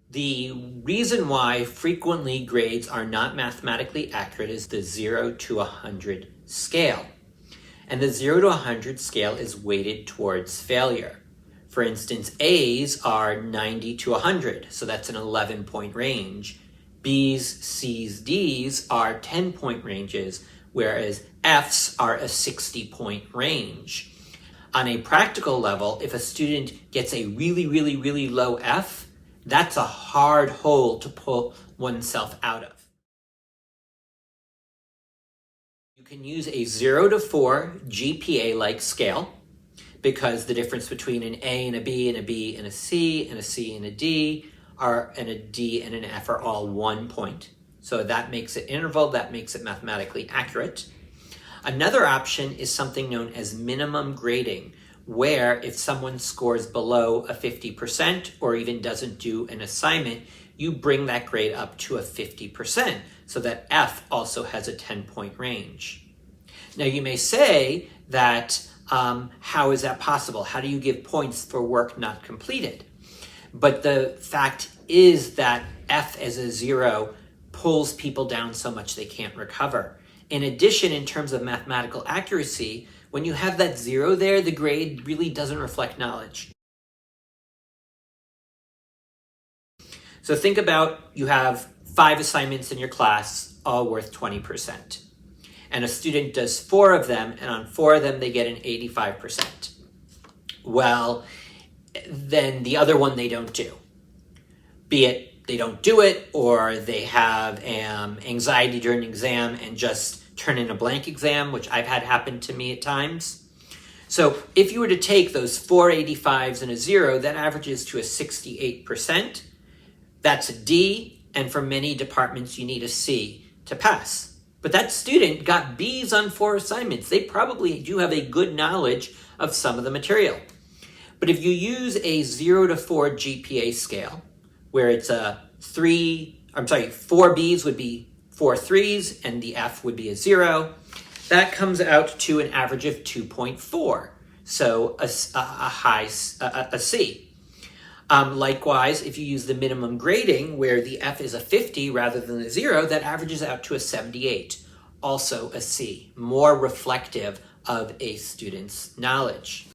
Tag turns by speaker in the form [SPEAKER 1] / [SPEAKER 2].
[SPEAKER 1] The reason why frequently grades are not mathematically accurate is the 0 to 100 scale. And the 0 to 100 scale is weighted towards failure. For instance, A's are 90 to 100, so that's an 11-point range. B's, C's, D's are 10-point ranges, whereas F's are a 60-point range. On a practical level, if a student gets a really low F, that's a hard hole to pull oneself out of. You can use a 0 to 4 GPA-like scale because the difference between an A and a B and a B and a C and a C and a D and a D and an F are all 1 point. So that makes it interval, that makes it mathematically accurate. Another option is something known as minimum grading, where if someone scores below a 50% or even doesn't do an assignment, you bring that grade up to a 50% so that F also has a 10-point range. Now you may say that, how is that possible? How do you give points for work not completed? But the fact is that F as a 0 pulls people down so much they can't recover. In addition, in terms of mathematical accuracy, when you have that 0 there, the grade really doesn't reflect knowledge. So think about you have 5 assignments in your class, all worth 20%. And a student does 4 of them, and on 4 of them, they get an 85%. Well, then the other one they don't do. Be it they don't do it, or they have anxiety during an exam and just turn in a blank exam, which I've had happen to me at times. So if you were to take those 4 85s and a 0, that averages to a 68%. That's a D, and for many departments, you need a C to pass. But that student got B's on 4 assignments. They probably do have a good knowledge of some of the material. But if you use a 0 to 4 GPA scale, where it's 4 B's would be 4 3s, and the F would be a 0, that comes out to an average of 2.4, so a C. Likewise, if you use the minimum grading, where the F is a 50 rather than a 0, that averages out to a 78, also a C, more reflective of a student's knowledge.